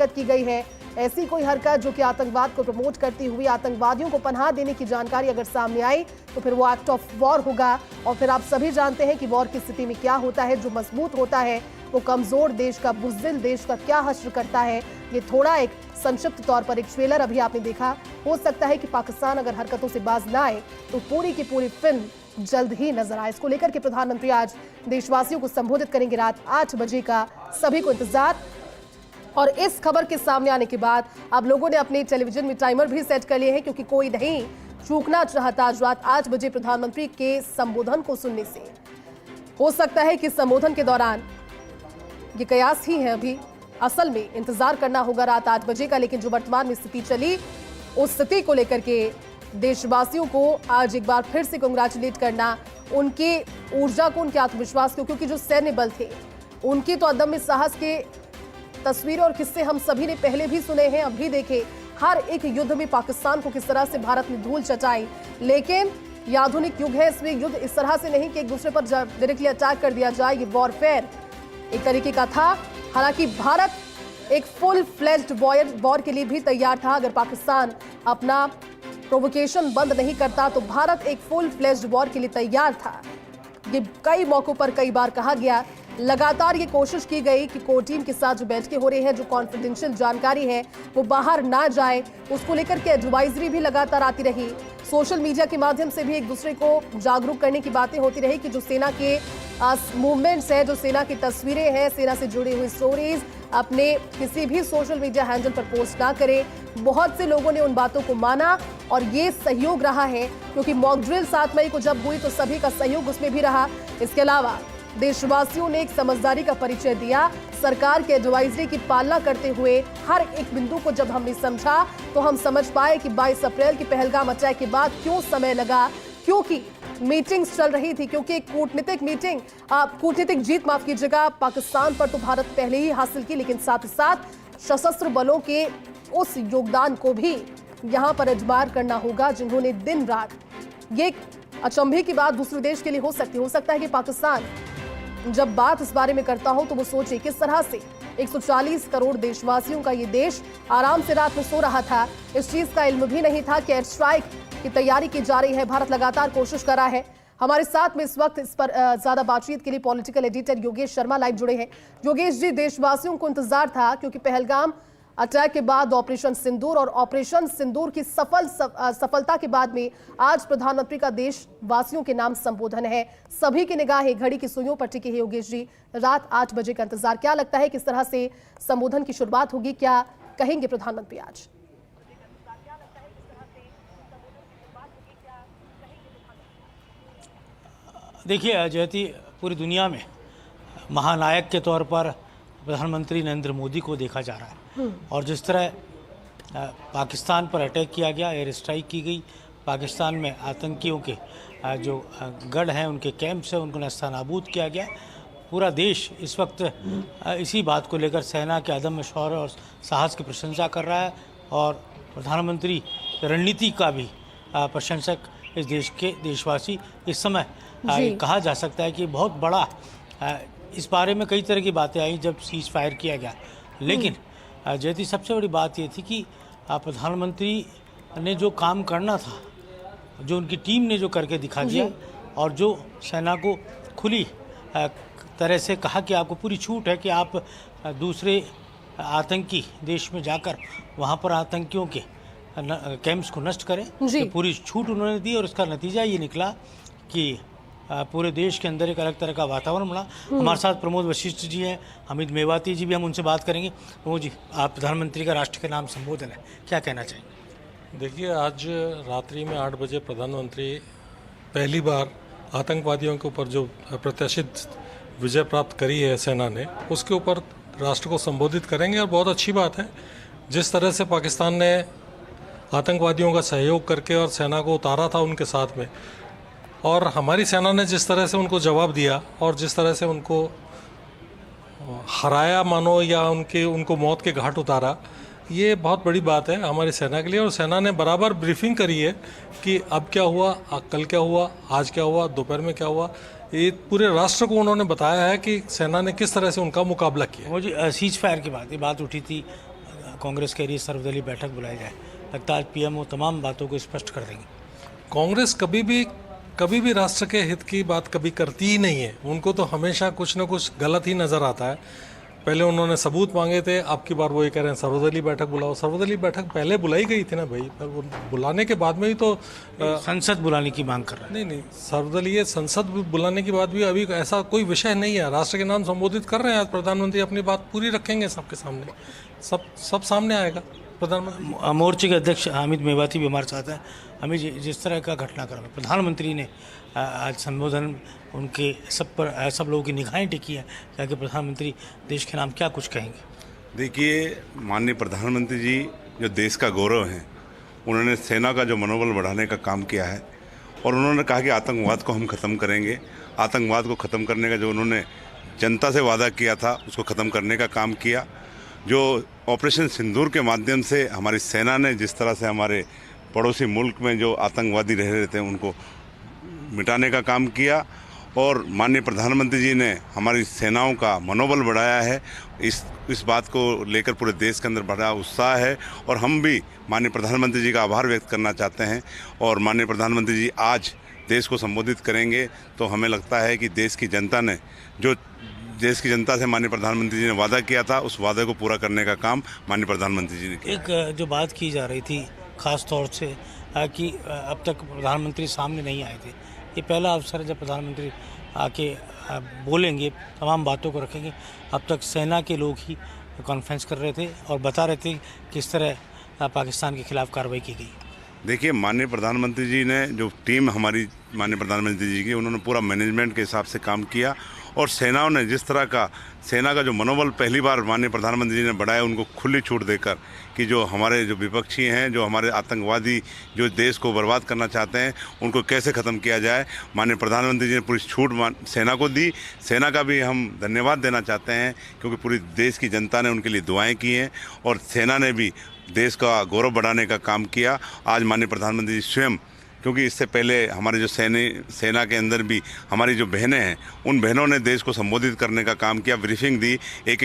की गई है। ऐसी कोई हरकत जो कि आतंकवाद को प्रमोट करती हुई आतंकवादियों को पनाह देने की जानकारी अगर सामने आई तो फिर वो एक्ट ऑफ वॉर होगा। और फिर आप सभी जानते हैं कि वॉर की स्थिति में क्या होता है, जो मजबूत होता है वो कमजोर देश का, बुज़दिल देश का क्या हश्र करता है। ये थोड़ा एक संक्षिप्त तौर पर एक ट्रेलर अभी आपने देखा। हो सकता है कि पाकिस्तान अगर हरकतों से बाज ना आए तो पूरी की पूरी फिल्म जल्द ही नजर आए। इसको लेकर के प्रधानमंत्री आज देशवासियों को संबोधित करेंगे रात 8 बजे का, सभी को इंतजार। और इस खबर के सामने आने के बाद अब लोगों ने अपने टेलीविजन में टाइमर भी सेट कर लिए हैं, क्योंकि कोई नहीं चूकना चाहता आज रात 8 बजे प्रधानमंत्री के संबोधन को सुनने से। हो सकता है कि संबोधन के दौरान ये कयास ही है, अभी असल में इंतजार करना होगा रात 8 बजे का। लेकिन जो वर्तमान में स्थिति चली, उस स्थिति को लेकर के देशवासियों को आज एक बार फिर से कंग्रेचुलेट करना, उनके ऊर्जा को, उनके आत्मविश्वास को, क्योंकि जो सैन्य बल थे उनकी तो अदम्य साहस के तस्वीरें और किस्से हम सभी ने पहले भी सुने हैं, अब भी देखे। हर एक युद्ध में पाकिस्तान को किस तरह से भारत ने धूल चटाई, लेकिन ये आधुनिक युग है, इसमें युद्ध इस तरह से नहीं कि एक दूसरे पर डायरेक्टली अटैक कर दिया जाए। ये वॉरफेयर एक तरीके का था। हालांकि भारत एक फुल फ्लेज्ड वॉर के लिए भी तैयार था। अगर पाकिस्तान अपना प्रोवोकेशन बंद नहीं करता तो भारत एक फुल फ्लेज्ड वॉर के लिए तैयार था। ये कई मौकों पर कई बार कहा गया, लगातार ये कोशिश की गई कि कोर टीम के साथ जो बैठकें हो रही हैं, जो कॉन्फिडेंशियल जानकारी है वो बाहर ना जाए, उसको लेकर के एडवाइजरी भी लगातार आती रही। सोशल मीडिया के माध्यम से भी एक दूसरे को जागरूक करने की बातें होती रही कि जो सेना के मूवमेंट्स है, जो सेना की तस्वीरें हैं, सेना से जुड़ी हुई स्टोरीज अपने किसी भी सोशल मीडिया हैंडल पर पोस्ट ना करें। बहुत से लोगों ने उन बातों को माना और ये सहयोग रहा है, क्योंकि मॉक ड्रिल 7 मई को जब हुई तो सभी का सहयोग उसमें भी रहा। इसके अलावा देशवासियों ने एक समझदारी का परिचय दिया। सरकार के एडवाइजरी की पालना करते हुए हर एक बिंदु को जब हमने समझा तो हम समझ पाए कि 22 अप्रैल की पहलगाम अटैक के बाद क्यों समय लगा, क्योंकि मीटिंग्स चल रही थी, क्योंकि एक कूटनीतिक जीत, माफ कीजिएगा, पाकिस्तान पर तो भारत पहले ही हासिल की, लेकिन साथ ही साथ सशस्त्र बलों के उस योगदान को भी यहां पर एडमायर करना होगा, जिन्होंने दिन रात, ये अचंभे की बात दूसरे देश के लिए हो सकता है कि पाकिस्तान जब बात इस बारे में करता हो तो वो सोचे किस तरह से 140 करोड़ देशवासियों का ये देश आराम से रात में सो रहा था। इस चीज का इल्म भी नहीं था कि एयर स्ट्राइक की तैयारी की जा रही है। भारत लगातार कोशिश कर रहा है। हमारे साथ में इस वक्त इस पर ज्यादा बातचीत के लिए political editor Yogesh Sharma live जुड़े हैं। योगेश जी, देशवासियों को इंतजार था, क्योंकि पहलगाम अटैक के बाद ऑपरेशन सिंदूर और ऑपरेशन सिंदूर की सफलता के बाद में आज प्रधानमंत्री का देशवासियों के नाम संबोधन है। सभी की निगाहें घड़ी की सुइयों पर टिकी है। योगेश जी, रात 8 बजे का इंतजार, क्या लगता है किस तरह से संबोधन की शुरुआत होगी, क्या कहेंगे प्रधानमंत्री आज? देखिए जयती, पूरी दुनिया में महानायक के तौर पर प्रधानमंत्री नरेंद्र मोदी को देखा जा रहा है। और जिस तरह पाकिस्तान पर अटैक किया गया, एयर स्ट्राइक की गई, पाकिस्तान में आतंकियों के जो गढ़ हैं, उनके कैंप्स हैं, उनको नस्तानाबूद किया गया। पूरा देश इस वक्त इसी बात को लेकर सेना के अदम्य शौर्य और साहस की प्रशंसा कर रहा है। और प्रधानमंत्री रणनीति का भी प्रशंसक इस देश के देशवासी इस समय कहा जा सकता है कि बहुत बड़ा, इस बारे में कई तरह की बातें आई जब सीज फायर किया गया, लेकिन जयती सबसे बड़ी बात ये थी कि प्रधानमंत्री ने जो काम करना था, जो उनकी टीम ने जो करके दिखा दिया, और जो सेना को खुली तरह से कहा कि आपको पूरी छूट है कि आप दूसरे आतंकी देश में जाकर वहाँ पर आतंकियों के कैंप्स को नष्ट करें, तो पूरी छूट उन्होंने दी। और इसका नतीजा ये निकला कि पूरे देश के अंदर एक अलग तरह का वातावरण बना। हमारे साथ प्रमोद वशिष्ठ जी हैं, हमिद मेवाती जी भी, हम उनसे बात करेंगे। प्रमोद जी, आप प्रधानमंत्री का राष्ट्र के नाम संबोधन है, क्या कहना चाहेंगे? देखिए, आज रात्रि में 8 बजे प्रधानमंत्री पहली बार आतंकवादियों के ऊपर जो प्रत्याशित विजय प्राप्त करी है सेना ने, उसके ऊपर राष्ट्र को संबोधित करेंगे। और बहुत अच्छी बात है, जिस तरह से पाकिस्तान ने आतंकवादियों का सहयोग करके और सेना को उतारा था उनके साथ में, और हमारी सेना ने जिस तरह से उनको जवाब दिया और जिस तरह से उनको हराया मानो, या उनको मौत के घाट उतारा, ये बहुत बड़ी बात है हमारी सेना के लिए। और सेना ने बराबर ब्रीफिंग करी है कि अब क्या हुआ, कल क्या हुआ, आज क्या हुआ, दोपहर में क्या हुआ। ये पूरे राष्ट्र को उन्होंने बताया है कि सेना ने किस तरह से उनका मुकाबला किया। वो जी सीज फायर की बात, ये बात उठी थी कांग्रेस कह रही है सर्वदलीय बैठक बुलाई जाए। लगता है आज पीएम वो तमाम बातों को स्पष्ट कर देंगे। कांग्रेस कभी भी राष्ट्र के हित की बात कभी करती ही नहीं है। उनको तो हमेशा कुछ न कुछ गलत ही नजर आता है। पहले उन्होंने सबूत मांगे थे, अब की बार वो ये कह रहे हैं सर्वदलीय बैठक बुलाओ। सर्वदलीय बैठक पहले बुलाई गई थी ना भाई, पर वो बुलाने के बाद में भी तो संसद बुलाने की मांग कर रहे हैं। नहीं, सर्वदलीय संसद बुलाने के बाद भी अभी ऐसा कोई विषय नहीं है। राष्ट्र के नाम संबोधित कर रहे हैं। आज प्रधानमंत्री अपनी बात पूरी रखेंगे सबके सामने, सब सामने आएगा। प्रधानमंत्री मोर्चे के अध्यक्ष हामिद मेवाती भी हमारे साथ हैं। हमें जिस तरह का घटनाक्रम है, प्रधानमंत्री ने आज संबोधन उनके सब लोगों की निगाहें टिकी हैं कि प्रधानमंत्री देश के नाम क्या कुछ कहेंगे। देखिए, माननीय प्रधानमंत्री जी जो देश का गौरव हैं, उन्होंने सेना का जो मनोबल बढ़ाने का काम किया है और उन्होंने कहा कि आतंकवाद को हम ख़त्म करेंगे। आतंकवाद को ख़त्म करने का जो उन्होंने जनता से वादा किया था उसको ख़त्म करने का काम किया। जो ऑपरेशन सिंदूर के माध्यम से हमारी सेना ने जिस तरह से हमारे पड़ोसी मुल्क में जो आतंकवादी रह रहे थे उनको मिटाने का काम किया और माननीय प्रधानमंत्री जी ने हमारी सेनाओं का मनोबल बढ़ाया है। इस बात को लेकर पूरे देश के अंदर बड़ा उत्साह है और हम भी माननीय प्रधानमंत्री जी का आभार व्यक्त करना चाहते हैं। और माननीय प्रधानमंत्री जी आज देश को संबोधित करेंगे तो हमें लगता है कि देश की जनता ने जो देश की जनता से माननीय प्रधानमंत्री जी ने वादा किया था उस वादे को पूरा करने का काम माननीय प्रधानमंत्री जी ने किया। एक जो बात की जा रही थी खास तौर से कि अब तक प्रधानमंत्री सामने नहीं आए थे, ये पहला अवसर है जब प्रधानमंत्री आके बोलेंगे, तमाम बातों को रखेंगे। अब तक सेना के लोग ही कॉन्फ्रेंस कर रहे थे और बता रहे थे किस तरह पाकिस्तान के खिलाफ कार्रवाई की गई। देखिए, माननीय प्रधानमंत्री जी ने जो टीम हमारी माननीय प्रधानमंत्री जी की, उन्होंने पूरा मैनेजमेंट के हिसाब से काम किया और सेनाओं ने जिस तरह का सेना का जो मनोबल पहली बार माननीय प्रधानमंत्री जी ने बढ़ाया, उनको खुली छूट देकर कि जो हमारे जो विपक्षी हैं, जो हमारे आतंकवादी जो देश को बर्बाद करना चाहते हैं, उनको कैसे ख़त्म किया जाए, माननीय प्रधानमंत्री जी ने पूरी छूट सेना को दी। सेना का भी हम धन्यवाद देना चाहते हैं क्योंकि पूरी देश की जनता ने उनके लिए दुआएँ की हैं और सेना ने भी देश का गौरव बढ़ाने का काम किया। आज माननीय प्रधानमंत्री जी स्वयं, क्योंकि इससे पहले हमारे जो सेना के अंदर भी हमारी जो बहनें हैं, उन बहनों ने देश को संबोधित करने का काम किया, ब्रीफिंग दी। एक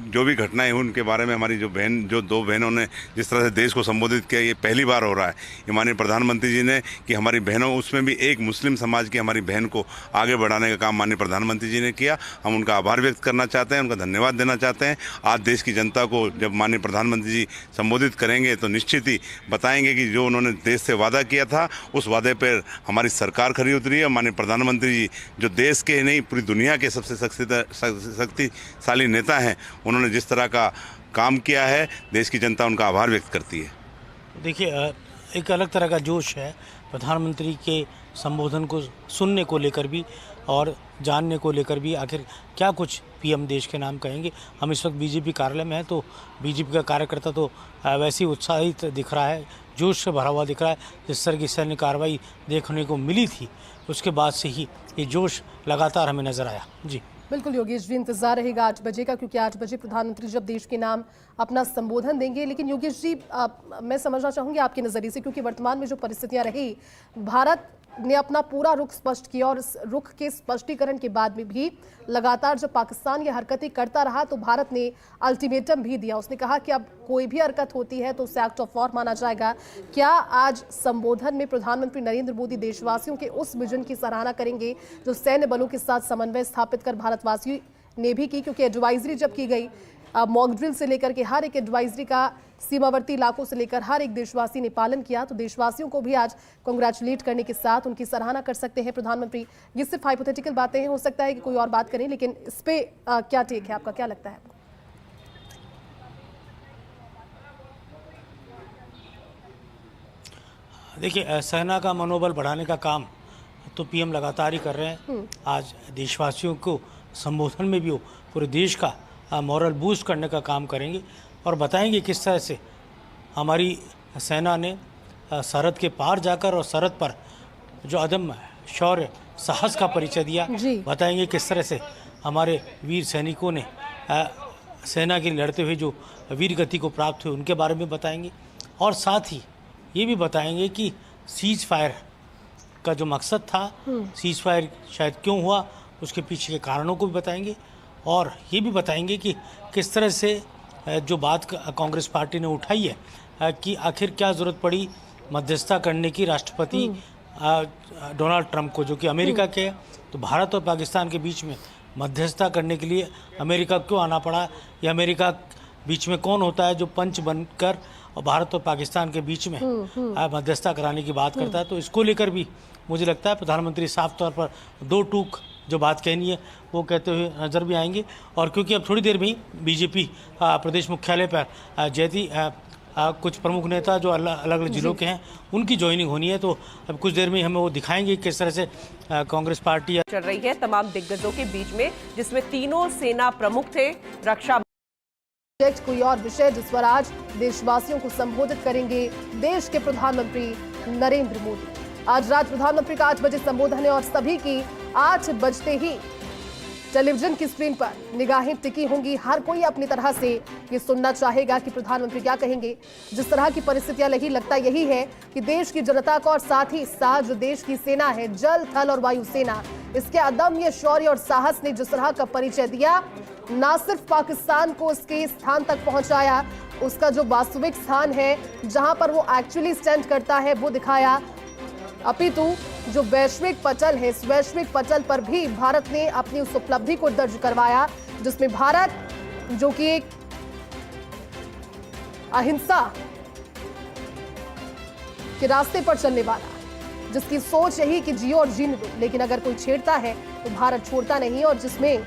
जो भी घटनाएं हुई उनके बारे में हमारी जो दो बहनों ने जिस तरह से देश को संबोधित किया, ये पहली बार हो रहा है। ये माननीय प्रधानमंत्री जी ने कि हमारी बहनों, उसमें भी एक मुस्लिम समाज की हमारी बहन को आगे बढ़ाने का काम माननीय प्रधानमंत्री जी ने किया। हम उनका आभार व्यक्त करना चाहते हैं, उनका धन्यवाद देना चाहते हैं। आज देश की जनता को जब माननीय प्रधानमंत्री जी संबोधित करेंगे तो निश्चित ही बताएंगे कि जो उन्होंने देश से वादा किया था उस वादे पर हमारी सरकार खरी उतरी है। माननीय प्रधानमंत्री जी जो देश के नहीं पूरी दुनिया के सबसे शक्तिशाली नेता हैं, उन्होंने जिस तरह का काम किया है, देश की जनता उनका आभार व्यक्त करती है। देखिए, एक अलग तरह का जोश है प्रधानमंत्री के संबोधन को सुनने को लेकर भी और जानने को लेकर भी, आखिर क्या कुछ पीएम देश के नाम कहेंगे। हम इस वक्त बीजेपी कार्यालय में हैं तो बीजेपी का कार्यकर्ता तो वैसे ही उत्साहित दिख रहा है, जोश से भरा हुआ दिख रहा है। जिस तरह की सैन्य कार्रवाई देखने को मिली थी उसके बाद से ही ये जोश लगातार हमें नजर आया। जी बिल्कुल योगेश जी, इंतजार रहेगा 8 बजे का, क्योंकि 8 बजे प्रधानमंत्री जब देश के नाम अपना संबोधन देंगे। लेकिन योगेश जी, मैं समझना चाहूंगी आपके नज़रिए से, क्योंकि वर्तमान में जो परिस्थितियां रही, भारत ने अपना पूरा रुख स्पष्ट किया और इस रुख के स्पष्टीकरण के बाद में भी लगातार जब पाकिस्तान ये हरकतें करता रहा तो भारत ने अल्टीमेटम भी दिया। उसने कहा कि अब कोई भी हरकत होती है तो उसे एक्ट ऑफ वॉर माना जाएगा। क्या आज संबोधन में प्रधानमंत्री नरेंद्र मोदी देशवासियों के उस विजन की सराहना करेंगे जो सैन्य बलों के साथ समन्वय स्थापित कर भारतवासियों ने भी की? क्योंकि एडवाइजरी जब की गई, मॉक ड्रिल से लेकर के हर एक एडवाइजरी का सीमावर्ती इलाकों से लेकर हर एक देशवासी ने पालन किया, तो देशवासियों को भी आज कांग्रेचुलेट करने के साथ उनकी सराहना कर सकते हैं प्रधानमंत्री। ये सिर्फ हाइपोथेटिकल बातें हैं, हो सकता है कि कोई और बात करें, लेकिन इस पे क्या टेक है आपका, क्या लगता है आपको? देखिए, सेना का मनोबल बढ़ाने का काम तो पीएम लगातार ही कर रहे हैं। आज देशवासियों को संबोधन में भी वो पूरे देश का मॉरल बूस्ट करने का काम करेंगे और बताएंगे किस तरह से हमारी सेना ने सरहद के पार जाकर और सरहद पर जो अदम्य शौर्य साहस का परिचय दिया। बताएंगे किस तरह से हमारे वीर सैनिकों ने सेना के लड़ते हुए जो वीर गति को प्राप्त हुए उनके बारे में बताएंगे और साथ ही ये भी बताएंगे कि सीज फायर का जो मकसद था, सीज फायर शायद क्यों हुआ, उसके पीछे के कारणों को भी बताएंगे और ये भी बताएंगे कि किस तरह से जो बात कांग्रेस पार्टी ने उठाई है कि आखिर क्या ज़रूरत पड़ी मध्यस्थता करने की राष्ट्रपति डोनाल्ड ट्रंप को, जो कि अमेरिका के हैं, तो भारत और पाकिस्तान के बीच में मध्यस्थता करने के लिए अमेरिका क्यों आना पड़ा, या अमेरिका बीच में कौन होता है जो पंच बनकर और भारत और पाकिस्तान के बीच में मध्यस्थता कराने की बात करता है। तो इसको लेकर भी मुझे लगता है प्रधानमंत्री साफ तौर पर दो टूक जो बात कहनी है वो कहते हुए नज़र भी आएंगे। और क्योंकि अब थोड़ी देर में ही बीजेपी प्रदेश मुख्यालय पर जैती कुछ प्रमुख नेता जो अलग अलग जिलों के हैं उनकी ज्वाइनिंग होनी है, तो अब कुछ देर में हमें वो दिखाएंगे किस तरह से कांग्रेस पार्टी चल रही है तमाम दिग्गजों के बीच में, जिसमें तीनों सेना प्रमुख थे। रक्षा कोई और विषय जिस पर आज देशवासियों को संबोधित करेंगे देश के प्रधानमंत्री नरेंद्र मोदी। आज रात प्रधानमंत्री का 8 बजे संबोधन है और सभी की 8 बजते ही टेलीविजन की स्क्रीन पर निगाहें टिकी होंगी। हर कोई अपनी तरह से ये सुनना चाहेगा कि प्रधानमंत्री क्या कहेंगे। जिस तरह की परिस्थितियां लगी, लगता यही है कि देश की जनता को और साथ ही साथ जो देश की सेना है, जल थल और वायु सेना, इसके अदम्य शौर्य और साहस ने जिस तरह का परिचय दिया, ना सिर्फ पाकिस्तान को उसके स्थान तक पहुंचाया, उसका जो वास्तविक स्थान है जहां पर वो एक्चुअली स्टैंड करता है वो दिखाया, अपितु जो वैश्विक पटल है, इस वैश्विक पटल पर भी भारत ने अपनी उस उपलब्धि को दर्ज करवाया जिसमें भारत जो कि एक अहिंसा के रास्ते पर चलने वाला, जिसकी सोच यही कि जियो और जीने दो, लेकिन अगर कोई छेड़ता है तो भारत छोड़ता नहीं, और जिसमें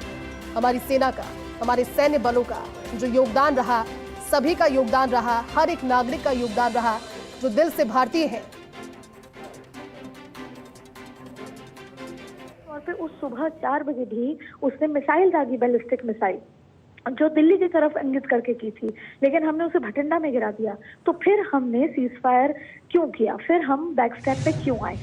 हमारी सेना का, हमारे सैन्य बलों का जो योगदान रहा, सभी का योगदान रहा, हर एक नागरिक का योगदान रहा जो दिल से भारतीय है। और फिर उस सुबह 4 बजे भी उसने मिसाइल दागी, बैलिस्टिक मिसाइल जो दिल्ली की तरफ इंगित करके की थी, लेकिन हमने उसे भटिंडा में गिरा दिया। तो फिर हमने सीज फायर क्यों किया, फिर हम बैक स्टेप पे क्यों आए?